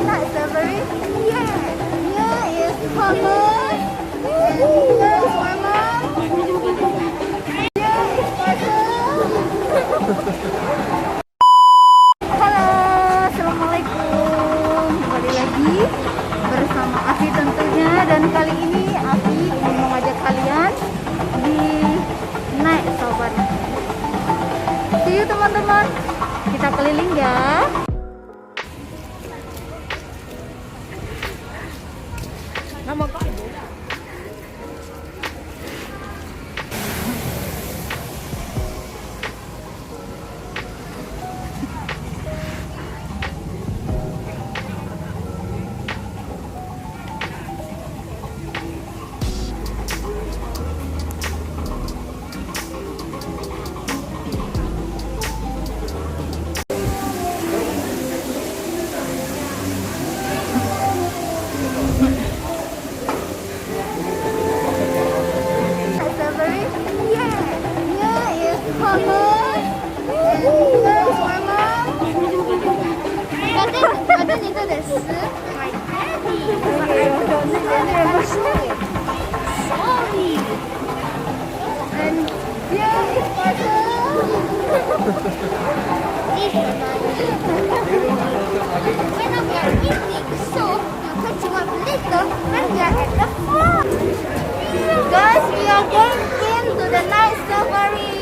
night safari. Here is Hermes. And here is my mom. Here is Pastor. Halo, assalamualaikum. Kembali lagi bersama Afi tentunya, dan kali ini Afi ingin mengajak kalian di night safari. See you teman-teman. Kita keliling ya. Nama Pak Ibu. Guys, we are going into the night safari.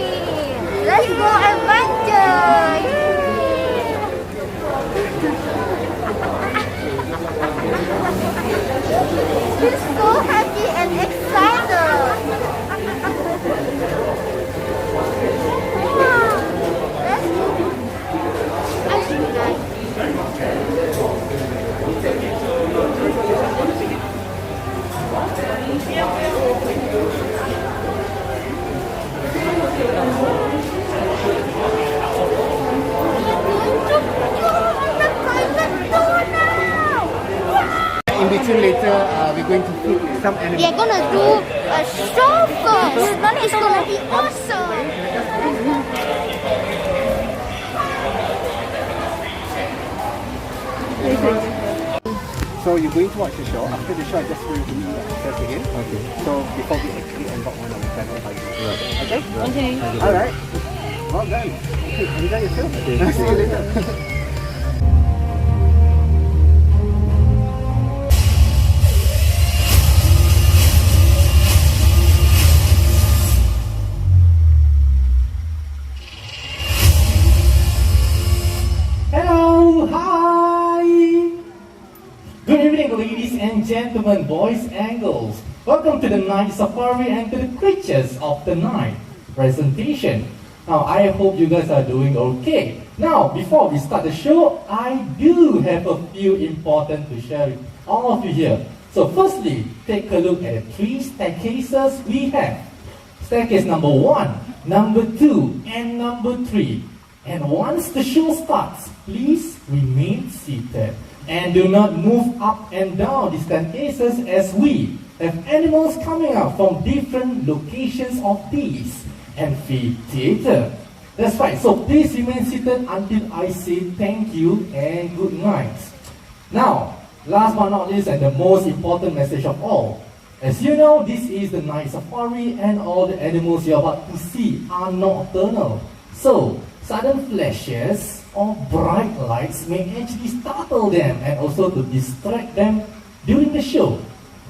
Let's go adventure. We're so happy and excited. Let's go. In between later, we're going to feed some animals. We are gonna do a show first. Then it's gonna be awesome. So you're going to watch the show. After the show, I just going to access again. Okay. So before we actually embark on our channel, okay? Okay. All right. Well done. Okay. Enjoy yourself. Okay. See you later. Hello, hi! Good evening, ladies and gentlemen, boys and girls. Welcome to the night safari and to the creatures of the night presentation. Now, I hope you guys are doing okay. Now, before we start the show, I do have a few important to share with all of you here. So, firstly, take a look at the 3 staircases we have. Staircase number 1, number 2, and number 3. And once the show starts, please remain seated and do not move up and down the staircases, as we have animals coming up from different locations of these amphitheater. That's right, so please remain seated until I say thank you and good night. Now, last but not least, and the most important message of all, as you know, this is the night safari and all the animals you're about to see are nocturnal. So, sudden flashes or bright lights may actually startle them and also to distract them during the show.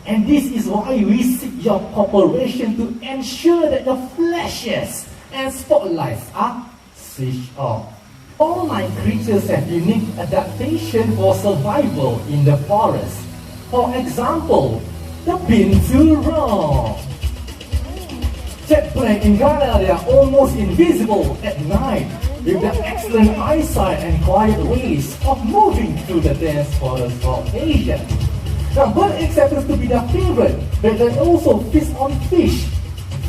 And this is why we seek your cooperation to ensure that the flashes and spotlights are switched off. All night creatures have unique adaptation for survival in the forest. For example, the binturong. Jet black in Ghana, they are almost invisible at night, with their excellent eyesight and quiet ways of moving through the dense forest of Asia. Now, bird eggs happens to be their favorite, but they also feast on fish,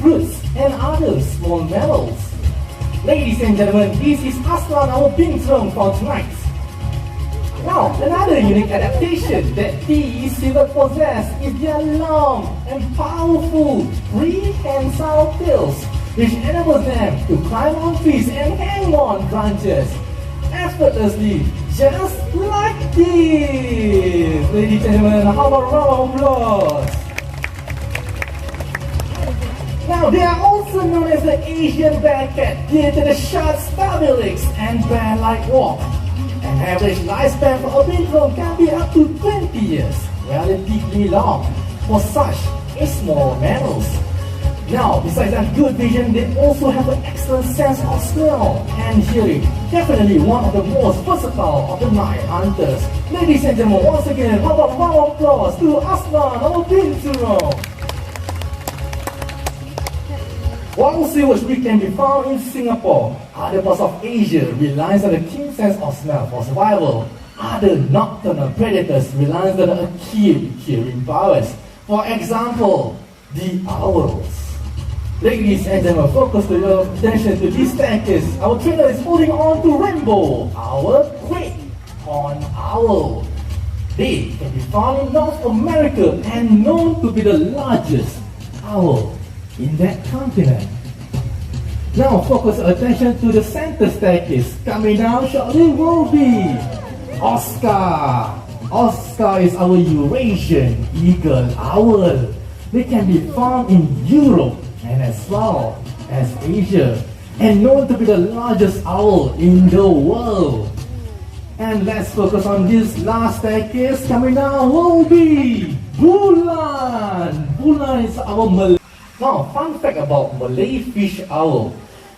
fruits, and other small mammals. Ladies and gentlemen, this is Aslan, our binturong for tonight. Now, another unique adaptation that these seabirds possess is their long and powerful prehensile tails, which enables them to climb on trees and hang on branches, effortlessly just like this. Ladies and gentlemen, how about a round of applause? Now, they are also known as the Asian bear cat due to the short stubby legs and bear-like walk. An average lifespan for a beagle can be up to 20 years, relatively long for such small mammals. Now, besides that good vision, they also have an excellent sense of smell and hearing. Definitely one of the most versatile of the night hunters. Ladies and gentlemen, once again, how about a round of applause to Aslan, our Binturo. While seals which can be found in Singapore, other parts of Asia relies on the keen sense of smell for survival. Other nocturnal predators rely on the acute hearing powers. For example, the owls. Ladies and gentlemen, focus your attention to this staircase. Our trainer is holding on to Rainbow, our great horned owl. They can be found in North America and known to be the largest owl in that continent. Now focus attention to the center staircase. Coming down shortly will be Oscar. Oscar is our Eurasian Eagle Owl. They can be found in Europe and as well as Asia, and known to be the largest owl in the world. And let's focus on this last staircase. Coming down will be Bulan. Bulan is our Malay. Now, fun fact about Malay fish owl.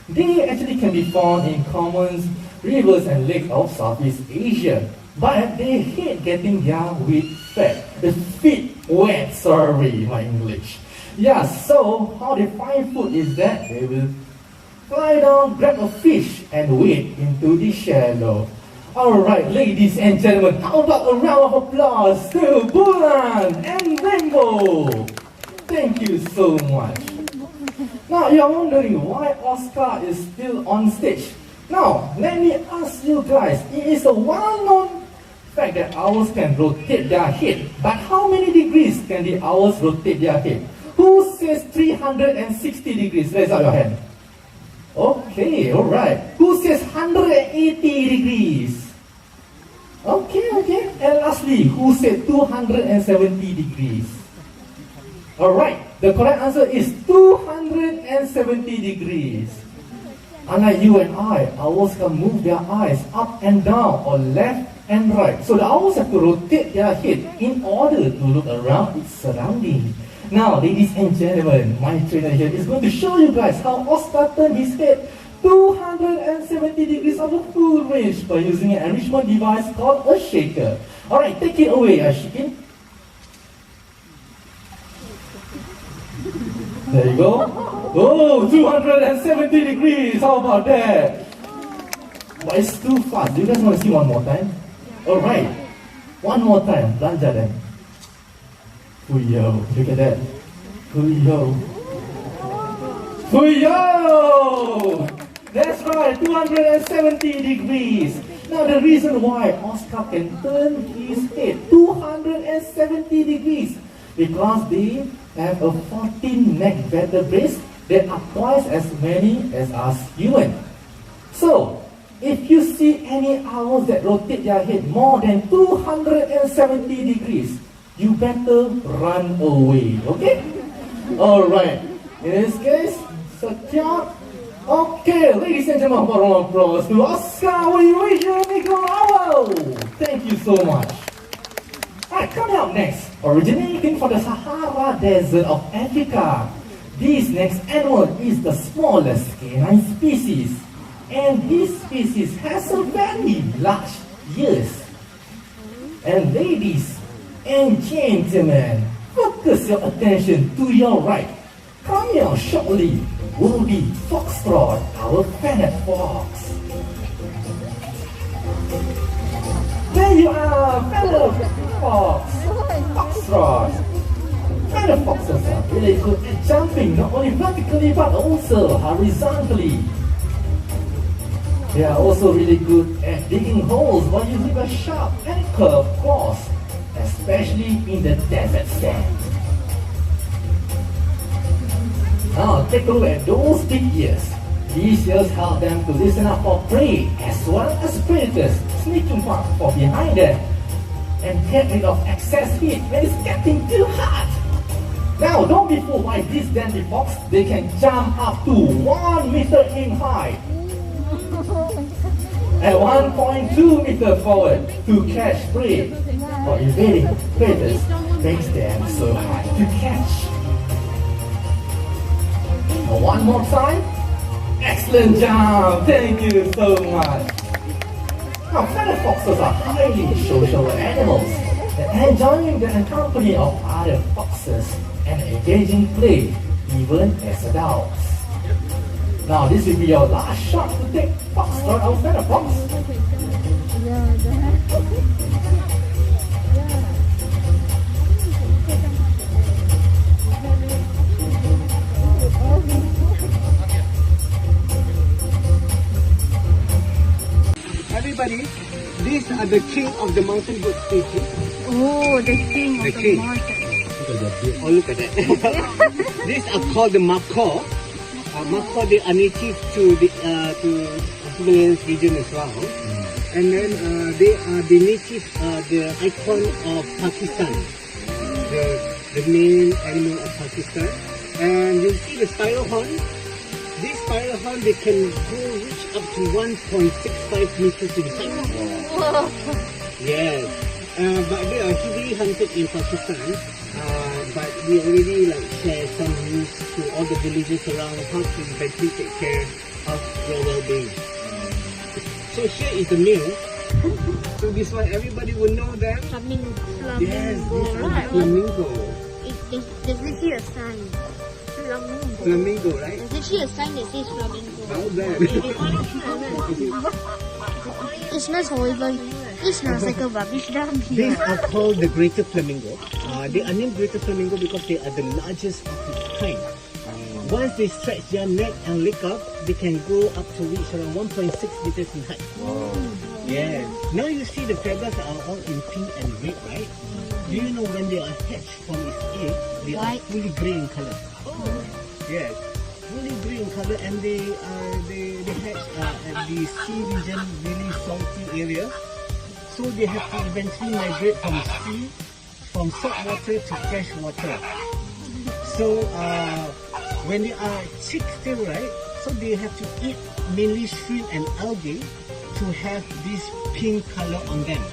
They actually can be found in common rivers and lakes of Southeast Asia, but they hate getting their feet wet. Sorry, my English. Yeah, so how they find food is that they will fly down, grab a fish, and wade into the shallow. Alright, ladies and gentlemen, how about a round of applause to Bulan and Rainbow? Thank you so much. Now, you're wondering why Oscar is still on stage. Now, let me ask you guys, it is a well-known fact that owls can rotate their head. But how many degrees can the owls rotate their head? Who says 360 degrees? Raise up your hand. Okay, alright. Who says 180 degrees? Okay. And lastly, who said 270 degrees? Alright, the correct answer is 270 degrees. Unlike you and I, owls can move their eyes up and down or left and right. So the owls have to rotate their head in order to look around its surroundings. Now, ladies and gentlemen, my trainer here is going to show you guys how Oscar turned his head 270 degrees of a full range by using an enrichment device called a shaker. Alright, take it away, Ashikin. There you go. Oh, 270 degrees. How about that? But it's too fast. Do you guys want to see one more time? Alright. One more time. Belanja then. Fuyo. Look at that. Fuyo. Fuyo! That's right. 270 degrees. Now the reason why Oscar can turn his head 270 degrees because they have a 14 neck vertebrae that are twice as many as us humans. So, if you see any owls that rotate their head more than 270 degrees, you better run away, okay? Alright, in this case, secure. Okay, ladies and gentlemen, a round of applause to Oscar, Eurasian Eagle Owl. Thank you so much. Alright, coming up next, originating from the Sahara Desert of Africa, this next animal is the smallest canine species, and this species has a very large ears. And ladies and gentlemen, focus your attention to your right. Coming out shortly will be Foxtrot, our fennec fox. There you are, fennec fox, Foxtrot. Fennec foxes are really good at jumping, not only vertically but also horizontally. They are also really good at digging holes by using a sharp and curved claws, especially in the desert sand. Now take a look at those big ears. These ears help them to listen out for prey as well as predators sneaking fast from behind them and get rid of excess heat when it's getting too hot. Now, don't be fooled by these dandy fox. They can jump up to 1 meter in height and 1.2 meter forward to catch prey. For evading predators makes them so hard to catch. And one more time. Excellent job! Thank you so much. Now, feathered foxes are highly social animals that enjoying the company of other foxes and engaging play even as adults. Now, this will be your last shot to take fox from our feathered fox. Everybody, these are the king of the mountain goat species. Oh, the king The of king. the mountain. Oh, look at that. These are called the macaw. Macaw, they are native to the Himalayan region as well. And then they are the native, the icon of Pakistan. The main animal of Pakistan. And you see the spiral horn. This spiral horn, they can reach up to 1.65 meters in height. Whoa. Yes. But they are heavily hunted in Pakistan. But we already share some news to all the villagers around how to eventually take care of their well-being. So here is the male. So this one everybody will know them. Flamingo. Yes, this is Right. flamingo. There's literally a sign. Flamingo. Flamingo, right? There's literally a sign that says flamingo. How bad? It smells horrible. It smells like a rubbish dump here. These are called the greater flamingo. They are named greater flamingo because they are the largest of its kind. Once they stretch their neck and leg up, they can go up to reach around 1.6 meters in height. Wow. Yes. Now you see the feathers are all in pink and red, right? Do you know when they are hatched from its egg, they are fully grey in color. Yes, fully grey in color, and they hatch at the sea region, really salty area. So they have to eventually migrate from sea, from salt water to fresh water. So when they are chicks still, right? So they have to eat mainly shrimp and algae to have this pink color on them.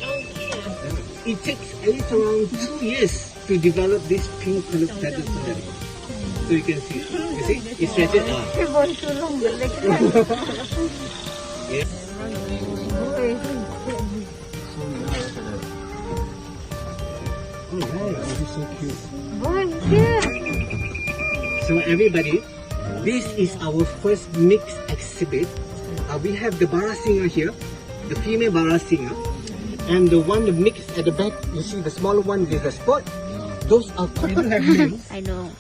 It takes at least around 2 years to develop this pink colored feathers to them. So you can see. You see? It's stretched out. Yes. Oh, wow, this is so cute. So everybody, this is our first mixed exhibit. We have the barasinger here, the female barasinger, and the one mixed at the back. You see the smaller one with the spot. Those are we do have males. I know.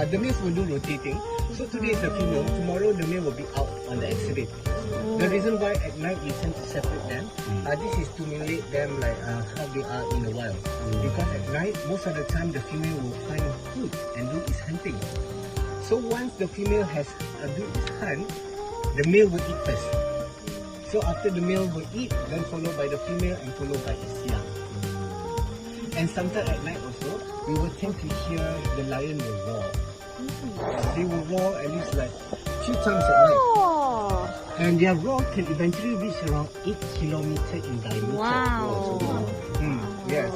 The males will do rotating. So today is the female. Tomorrow the male will be out on the exhibit. The reason why at night we tend to separate them, this is to emulate them like how they are in the wild. Because at night, most of the time the female will find food and do its hunting. So once the female has do its hunt, the male will eat first. So after the male will eat, then followed by the female and followed by its young. And sometimes at night also, we will tend to hear the lion will roar. They will roar at least like 2 times at night. And their roar can eventually reach around 8 kilometers in diameter. Wow. Yes.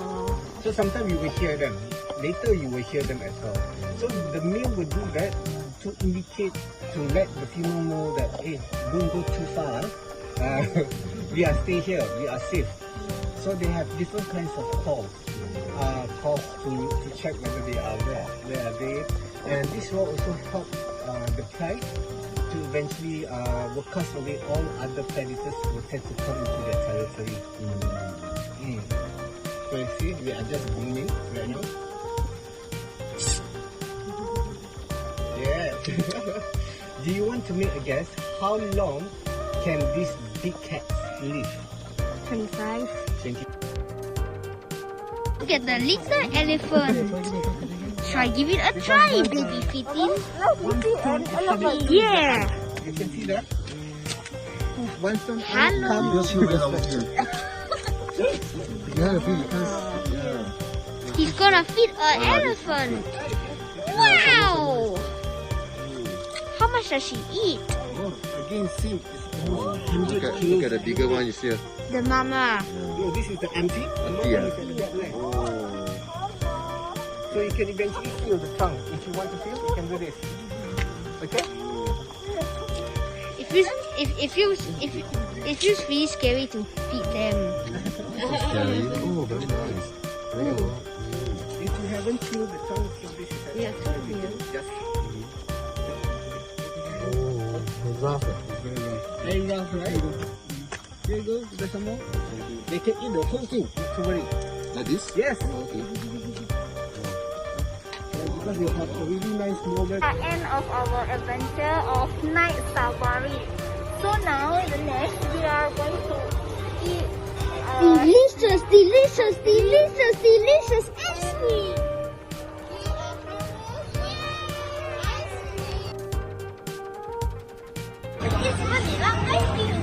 So sometimes you will hear them. Later you will hear them as well. So the male will do that to indicate, to let the female know that, hey, don't go too far. We are stay here, we are safe. So they have different kinds of calls. Calls to check whether they are where are they. And this will also help the pride to eventually will cast away all other predators who tend to come into their territory. So you see, we are just grooming right now. Yeah. Do you want to make a guess? How long can these big cats live? 25. 20. Look at the little elephant. Try give it a try, baby kitten. Yeah. You can see that. Once some Hello. come, Yeah, because yeah. He's gonna feed an elephant. Wow! How much does she eat? Oh, again, see, it's almost 100 Look kilos. at the bigger one you see. The mama. No, this is the empty. Empty, One ah? is at the back leg. Oh. So you can eventually feel the tongue. If you want to feel, you can do this. Okay? It feels really scary to feed them. Scary. Oh, very nice. Very well. If you haven't feel the tongue, so this is Yeah, just Oh, rough. very rough, right? Here you go, there's some more. They can eat the whole thing, not to worry. Like this? Yes, Okay. because they have a really nice moment. End of our adventure of night safari. So now the next we are going to eat Delicious, delicious, delicious, delicious ice cream. It's vanilla ice cream.